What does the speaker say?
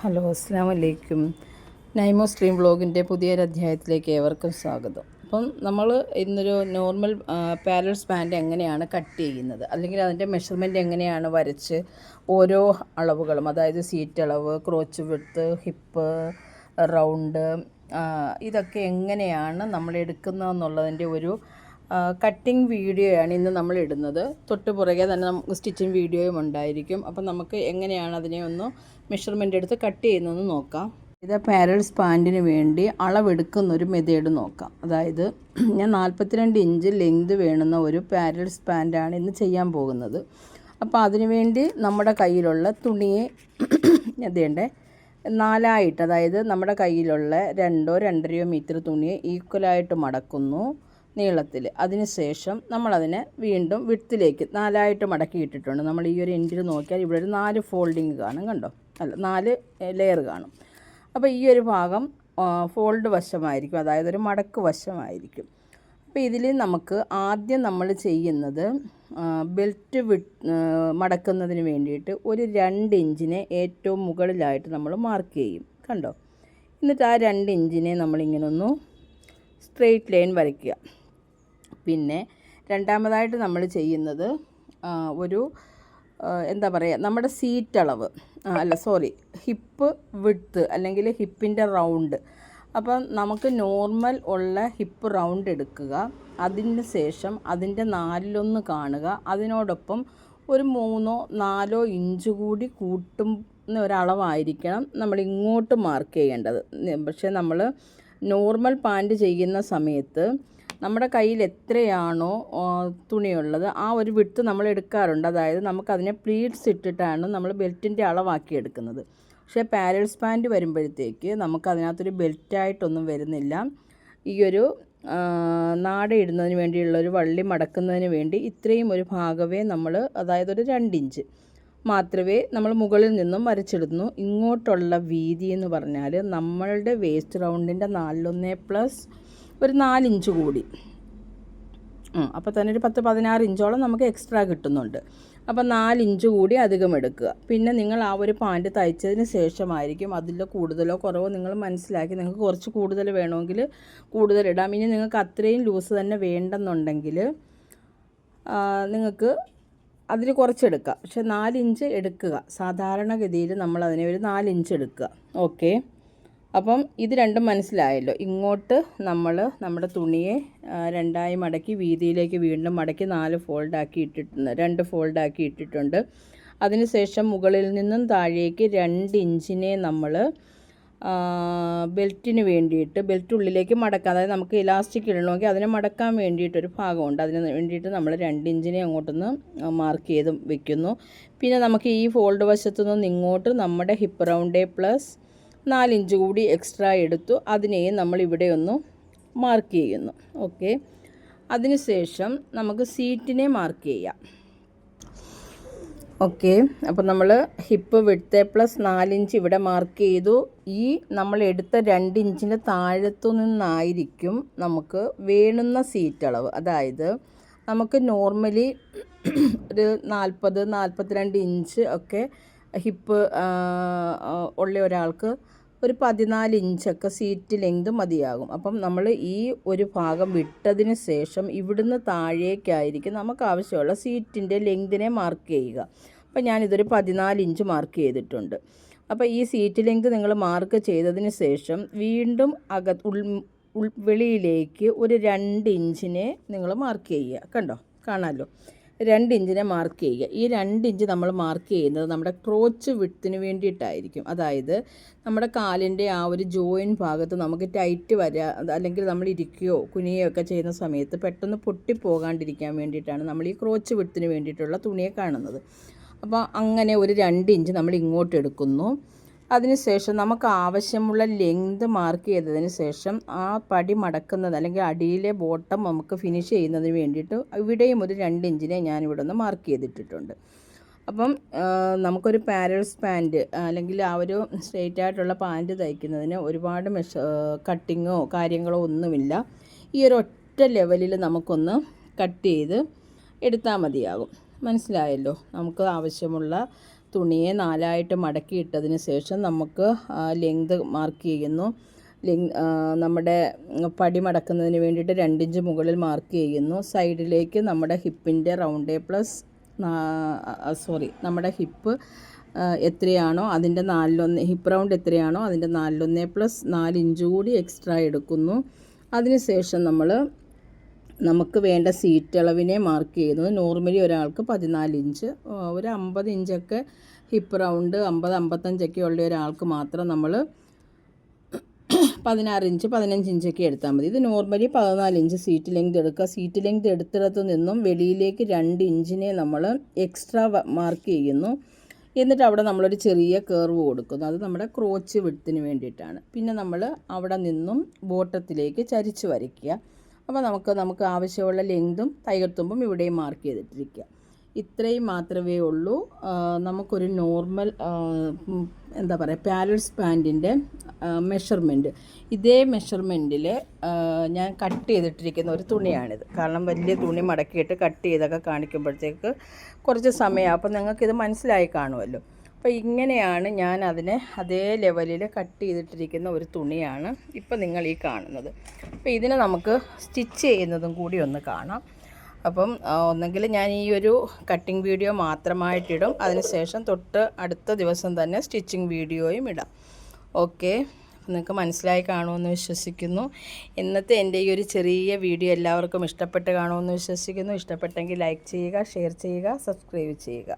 Hello, അസ്സാം വലൈക്കും. നൈമോ stream വ്ളോഗിൻ്റെ പുതിയൊരു അധ്യായത്തിലേക്ക് ഏവർക്കും സ്വാഗതം. അപ്പം നമ്മൾ ഇന്നൊരു നോർമൽ പാരൽ സ്പാൻഡ് എങ്ങനെയാണ് കട്ട് ചെയ്യുന്നത്, അല്ലെങ്കിൽ അതിൻ്റെ മെഷർമെൻറ്റ് എങ്ങനെയാണ് വരച്ച് ഓരോ അളവുകളും, അതായത് സീറ്റ് അളവ്, ക്രോച്ച് വിഡ്ത്ത്, ഹിപ്പ്, റൗണ്ട്, ഇതൊക്കെ എങ്ങനെയാണ് നമ്മൾ എടുക്കുന്നതെന്നുള്ളതിൻ്റെ ഒരു കട്ടിങ് വീഡിയോയാണ് ഇന്ന് നമ്മൾ ഇടുന്നത്. തൊട്ട് പുറകെ തന്നെ നമുക്ക് സ്റ്റിച്ചിങ് വീഡിയോയും ഉണ്ടായിരിക്കും. അപ്പം നമുക്ക് എങ്ങനെയാണ് അതിനെ ഒന്ന് മെഷർമെൻ്റ് എടുത്ത് കട്ട് ചെയ്യുന്നതെന്ന് നോക്കാം. ഇത് പാരൽ സ്പാൻഡിന് വേണ്ടി അളവെടുക്കുന്നൊരു മെത്തേഡ് നോക്കാം. അതായത് ഞാൻ 42 ഇഞ്ച് ലെങ്ത് വേണ്ടുന്ന ഒരു പാരൽ സ്പാൻഡാണ് ഇന്ന് ചെയ്യാൻ പോകുന്നത്. അപ്പോൾ അതിനുവേണ്ടി നമ്മുടെ കയ്യിലുള്ള തുണിയെ അതേണ്ടേ 4ആയിട്ട്, അതായത് നമ്മുടെ കയ്യിലുള്ള 2-2.5 മീറ്റർ തുണിയെ ഈക്വലായിട്ട് മടക്കുന്നു നീളത്തിൽ. അതിനുശേഷം നമ്മളതിനെ വീണ്ടും വിഡ്ത്തിലേക്ക് 4ആയിട്ട് മടക്കിയിട്ടിട്ടുണ്ട്. നമ്മൾ ഈ ഒരു എൻഡിൽ നോക്കിയാൽ ഇവിടെ ഒരു 4 ഫോൾഡിങ് കാണും, കണ്ടോ? അല്ല, 4 ലെയർ കാണും. അപ്പോൾ ഈ ഒരു ഭാഗം ഫോൾഡ് വശമായിരിക്കും, അതായത് ഒരു മടക്ക് വശമായിരിക്കും. അപ്പോൾ ഇതിൽ നമുക്ക് ആദ്യം നമ്മൾ ചെയ്യുന്നത് ബെൽറ്റ് മടക്കുന്നതിന് വേണ്ടിയിട്ട് ഒരു 2 ഇഞ്ചിനെ ഏറ്റവും മുകളിലായിട്ട് നമ്മൾ മാർക്ക് ചെയ്യും, കണ്ടോ? എന്നിട്ട് ആ 2 ഇഞ്ചിനെ നമ്മളിങ്ങനെ ഒന്ന് സ്ട്രെയിറ്റ് ലൈൻ വരയ്ക്കുക. പിന്നെ രണ്ടാമതായിട്ട് നമ്മൾ ചെയ്യുന്നത് ഒരു എന്താ പറയുക, നമ്മുടെ സീറ്റ് അളവ് ഹിപ്പ് വിഡ്ത്ത് അല്ലെങ്കിൽ ഹിപ്പിൻ്റെ റൗണ്ട്. അപ്പം നമുക്ക് നോർമൽ ഉള്ള ഹിപ്പ് റൗണ്ട് എടുക്കുക. അതിന് ശേഷം അതിൻ്റെ 4/1 കാണുക. അതിനോടൊപ്പം ഒരു 3-4 ഇഞ്ച് കൂടി കൂട്ടുന്ന ഒരളവായിരിക്കണം നമ്മൾ ഇങ്ങോട്ട് മാർക്ക് ചെയ്യേണ്ടത്. പക്ഷേ നമ്മൾ നോർമൽ പാൻറ്റ് ചെയ്യുന്ന സമയത്ത് നമ്മുടെ കയ്യിൽ എത്രയാണോ തുണിയുള്ളത് ആ ഒരു വിഡ്ത്ത് നമ്മൾ എടുക്കാറുണ്ട്. അതായത് നമുക്കതിനെ പ്ലീറ്റ്സ് ഇട്ടിട്ടാണ് നമ്മൾ ബെൽറ്റിൻ്റെ അളവാക്കി എടുക്കുന്നത്. പക്ഷേ പാരൽ സ്പാൻഡ് വരുമ്പോഴത്തേക്ക് നമുക്കതിനകത്തൊരു ബെൽറ്റായിട്ടൊന്നും വരുന്നില്ല. ഈ ഒരു നാട ഇടുന്നതിന് വേണ്ടിയുള്ളൊരു വള്ളി മടക്കുന്നതിന് വേണ്ടി ഇത്രയും ഒരു ഭാഗമേ നമ്മൾ, അതായത് ഒരു 2 ഇഞ്ച് മാത്രമേ നമ്മൾ മുകളിൽ നിന്നും വരച്ചെടുക്കുന്നു. ഇങ്ങോട്ടുള്ള വീതി എന്ന് പറഞ്ഞാൽ നമ്മളുടെ വേസ്റ്റ് റൗണ്ടിൻ്റെ 4/1 പ്ലസ് ഒരു 4 ഇഞ്ച് കൂടി, അപ്പോൾ തന്നെ ഒരു 10-16 ഇഞ്ചോളം നമുക്ക് എക്സ്ട്രാ കിട്ടുന്നുണ്ട്. അപ്പോൾ 4 ഇഞ്ച് കൂടി അധികം എടുക്കുക. പിന്നെ നിങ്ങൾ ആ ഒരു പാൻറ്റ് തയ്ച്ചതിന് ശേഷമായിരിക്കും അതിൽ കൂടുതലോ കുറവോ നിങ്ങൾ മനസ്സിലാക്കി, നിങ്ങൾക്ക് കുറച്ച് കൂടുതൽ വേണമെങ്കിൽ കൂടുതലിടാം. ഇനി നിങ്ങൾക്ക് അത്രയും ലൂസ് തന്നെ വേണ്ടെന്നുണ്ടെങ്കിൽ നിങ്ങൾക്ക് അതിൽ കുറച്ചെടുക്കുക. പക്ഷേ 4 ഇഞ്ച് എടുക്കുക. സാധാരണഗതിയിൽ നമ്മൾ അതിനെ ഒരു 4 ഇഞ്ച് എടുക്കുക. ഓക്കെ, അപ്പം ഇത് രണ്ടും മനസ്സിലായല്ലോ. ഇങ്ങോട്ട് നമ്മൾ നമ്മുടെ തുണിയെ 2ആയി മടക്കി വീതിയിലേക്ക് വീണ്ടും മടക്കി 2 ഫോൾഡാക്കി ഇട്ടിട്ടുണ്ട്. അതിനുശേഷം മുകളിൽ നിന്നും താഴേക്ക് 2 ഇഞ്ചിനെ നമ്മൾ ബെൽറ്റിന് വേണ്ടിയിട്ട് ബെൽറ്റ് ഉള്ളിലേക്ക് മടക്കാം. അതായത് നമുക്ക് ഇലാസ്റ്റിക് ഇടണമെങ്കിൽ അതിനെ മടക്കാൻ വേണ്ടിയിട്ടൊരു ഭാഗമുണ്ട്. അതിന് വേണ്ടിയിട്ട് നമ്മൾ 2 ഇഞ്ചിനെ അങ്ങോട്ടൊന്ന് മാർക്ക് ചെയ്ത് വെക്കുന്നു. പിന്നെ നമുക്ക് ഈ ഫോൾഡ് വശത്തു നിന്ന് ഇങ്ങോട്ട് നമ്മുടെ ഹിപ്പ് റൗണ്ടേ പ്ലസ് 4 ഇഞ്ച് കൂടി എക്സ്ട്രാ എടുത്തു. അതിനെയും നമ്മൾ ഇവിടെ ഒന്ന് മാർക്ക് ചെയ്യുന്നു. ഓക്കെ, അതിനുശേഷം നമുക്ക് സീറ്റിനെ മാർക്ക് ചെയ്യാം. ഓക്കെ, അപ്പോൾ നമ്മൾ ഹിപ്പ് വിഡ്ത്ത് പ്ലസ് 4 ഇഞ്ച് ഇവിടെ മാർക്ക് ചെയ്തു. ഈ നമ്മൾ എടുത്ത 2 ഇഞ്ചിൻ്റെ താഴത്തു നിന്നായിരിക്കും നമുക്ക് വേണ്ടുന്ന സീറ്റ് അളവ്. അതായത് നമുക്ക് നോർമലി ഒരു 40-42 ഇഞ്ച് ഒക്കെ ഹിപ്പ് ഉള്ള ഒരാൾക്ക് ഒരു 14 ഇഞ്ചൊക്കെ സീറ്റ് ലെങ്ത് മതിയാകും. അപ്പം നമ്മൾ ഈ ഒരു ഭാഗം വിട്ടതിന് ശേഷം ഇവിടുന്ന് താഴേക്കായിരിക്കും നമുക്ക് ആവശ്യമുള്ള സീറ്റിൻ്റെ ലെങ്തിനെ മാർക്ക് ചെയ്യുക. അപ്പോൾ ഞാനിതൊരു 14 ഇഞ്ച് മാർക്ക് ചെയ്തിട്ടുണ്ട്. അപ്പോൾ ഈ സീറ്റ് ലെങ്ത് നിങ്ങൾ മാർക്ക് ചെയ്തതിന് ശേഷം വീണ്ടും വെളിയിലേക്ക് ഒരു 2 ഇഞ്ചിനെ നിങ്ങൾ മാർക്ക് ചെയ്യുക. കണ്ടോ, കാണാമല്ലോ, 2 ഇഞ്ചിനെ മാർക്ക് ചെയ്യുക. ഈ 2 ഇഞ്ച് നമ്മൾ മാർക്ക് ചെയ്യുന്നത് നമ്മുടെ ക്രോച്ച് വിഡ്ത്തിന് വേണ്ടിയിട്ടായിരിക്കും. അതായത് നമ്മുടെ കാലിൻ്റെ ആ ഒരു ജോയിൻ ഭാഗത്ത് നമുക്ക് ടൈറ്റ് വരിക, അല്ലെങ്കിൽ നമ്മൾ ഇരിക്കുകയോ കുനിയുകയോ ഒക്കെ ചെയ്യുന്ന സമയത്ത് പെട്ടെന്ന് പൊട്ടിപ്പോകാണ്ടിരിക്കാൻ വേണ്ടിയിട്ടാണ് നമ്മൾ ഈ ക്രോച്ച് വിഡ്ത്തിന് വേണ്ടിയിട്ടുള്ള തുണിയെ കാണുന്നത്. അപ്പോൾ അങ്ങനെ ഒരു 2 ഇഞ്ച് നമ്മൾ ഇങ്ങോട്ട് എടുക്കുന്നു. അതിനുശേഷം നമുക്ക് ആവശ്യമുള്ള ലെങ്ത് മാർക്ക് ചെയ്തതിന് ശേഷം ആ പടി മടക്കുന്നത് അല്ലെങ്കിൽ അടിയിലെ ബോട്ടം നമുക്ക് ഫിനിഷ് ചെയ്യുന്നതിന് വേണ്ടിയിട്ട് ഇവിടെയും ഒരു 2 ഇഞ്ചിനെ ഞാനിവിടെ ഒന്ന് മാർക്ക് ചെയ്തിട്ടിട്ടുണ്ട്. അപ്പം നമുക്കൊരു പാരൽ പാൻറ്റ് അല്ലെങ്കിൽ ആ ഒരു സ്ട്രെയിറ്റ് ആയിട്ടുള്ള പാൻറ്റ് തയ്ക്കുന്നതിന് ഒരുപാട് കട്ടിങ്ങോ കാര്യങ്ങളോ ഒന്നുമില്ല. ഈ ഒരു ഒറ്റ ലെവലിൽ നമുക്കൊന്ന് കട്ട് ചെയ്ത് എടുത്താൽ മതിയാകും. മനസ്സിലായല്ലോ. നമുക്ക് ആവശ്യമുള്ള തുണിയെ 4ആയിട്ട് മടക്കിയിട്ടതിന് ശേഷം നമുക്ക് ലെങ്ത് മാർക്ക് ചെയ്യുന്നു. നമ്മുടെ പടി മടക്കുന്നതിന് വേണ്ടിയിട്ട് 2 ഇഞ്ച് മുകളിൽ മാർക്ക് ചെയ്യുന്നു. സൈഡിലേക്ക് നമ്മുടെ ഹിപ്പിൻ്റെ നമ്മുടെ ഹിപ്പ് എത്രയാണോ അതിൻ്റെ 4/1, ഹിപ്പ് റൗണ്ട് എത്രയാണോ അതിൻ്റെ 4/1 പ്ലസ് 4 ഇഞ്ച് കൂടി എക്സ്ട്രാ എടുക്കുന്നു. അതിനുശേഷം നമുക്ക് വേണ്ട സീറ്റ് അളവിനെ മാർക്ക് ചെയ്യുന്നത് നോർമലി ഒരാൾക്ക് 14 ഇഞ്ച്, ഒരു 50 ഇഞ്ചൊക്കെ ഹിപ്പ് റൗണ്ട് 50-55 ഉള്ള ഒരാൾക്ക് മാത്രം നമ്മൾ 16 ഇഞ്ച് 15 ഇഞ്ചൊക്കെ എടുത്താൽ മതി. ഇത് നോർമലി 14 ഇഞ്ച് സീറ്റ് ലെങ്ത് എടുക്കുക. സീറ്റ് ലെങ്ത് എടുത്തിടത്തു നിന്നും വെളിയിലേക്ക് 2 ഇഞ്ചിനെ നമ്മൾ എക്സ്ട്രാ മാർക്ക് ചെയ്യുന്നു. എന്നിട്ട് അവിടെ നമ്മളൊരു ചെറിയ കർവ് കൊടുക്കുന്നു. അത് നമ്മുടെ ക്രോച്ച് വിഡ്ത്തിന് വേണ്ടിയിട്ടാണ്. പിന്നെ നമ്മൾ അവിടെ നിന്നും ബോട്ടത്തിലേക്ക് ചരിച്ച് വരയ്ക്കുക. അപ്പോൾ നമുക്ക് ആവശ്യമുള്ള ലെങ്തും തയ്യൽത്തുമ്പും ഇവിടെയും മാർക്ക് ചെയ്തിട്ടിരിക്കുക. ഇത്രയും മാത്രമേ ഉള്ളൂ നമുക്കൊരു നോർമൽ പാരൽസ് പാൻറ്റിൻ്റെ മെഷർമെൻറ്റ്. ഇതേ മെഷർമെൻറ്റിൽ ഞാൻ കട്ട് ചെയ്തിട്ടിരിക്കുന്ന ഒരു തുണിയാണിത്. കാരണം വലിയ തുണി മടക്കിയിട്ട് കട്ട് ചെയ്തൊക്കെ കാണിക്കുമ്പോഴത്തേക്ക് കുറച്ച് സമയം, അപ്പോൾ നിങ്ങൾക്കിത് മനസ്സിലായി കാണുമല്ലോ. അപ്പോൾ ഇങ്ങനെയാണ് ഞാൻ അതിനെ അതേ ലെവലിൽ കട്ട് ചെയ്തിട്ടിരിക്കുന്ന ഒരു തുണിയാണ് ഇപ്പം നിങ്ങൾ ഈ കാണുന്നത്. അപ്പോൾ ഇതിനെ നമുക്ക് സ്റ്റിച്ച് ചെയ്യുന്നതും കൂടി ഒന്ന് കാണാം. അപ്പം ഒന്നെങ്കിൽ ഞാൻ ഈ ഒരു കട്ടിങ് വീഡിയോ മാത്രമായിട്ടിടും, അതിനുശേഷം തൊട്ട് അടുത്ത ദിവസം തന്നെ സ്റ്റിച്ചിങ് വീഡിയോയും ഇടാം. ഓക്കെ, നിങ്ങൾക്ക് മനസ്സിലായി കാണുമെന്ന് വിശ്വസിക്കുന്നു. ഇന്നത്തെ എൻ്റെ ഈ ഒരു ചെറിയ വീഡിയോ എല്ലാവർക്കും ഇഷ്ടപ്പെട്ട് കാണുമെന്ന് വിശ്വസിക്കുന്നു. ഇഷ്ടപ്പെട്ടെങ്കിൽ ലൈക്ക് ചെയ്യുക, ഷെയർ ചെയ്യുക, സബ്സ്ക്രൈബ് ചെയ്യുക.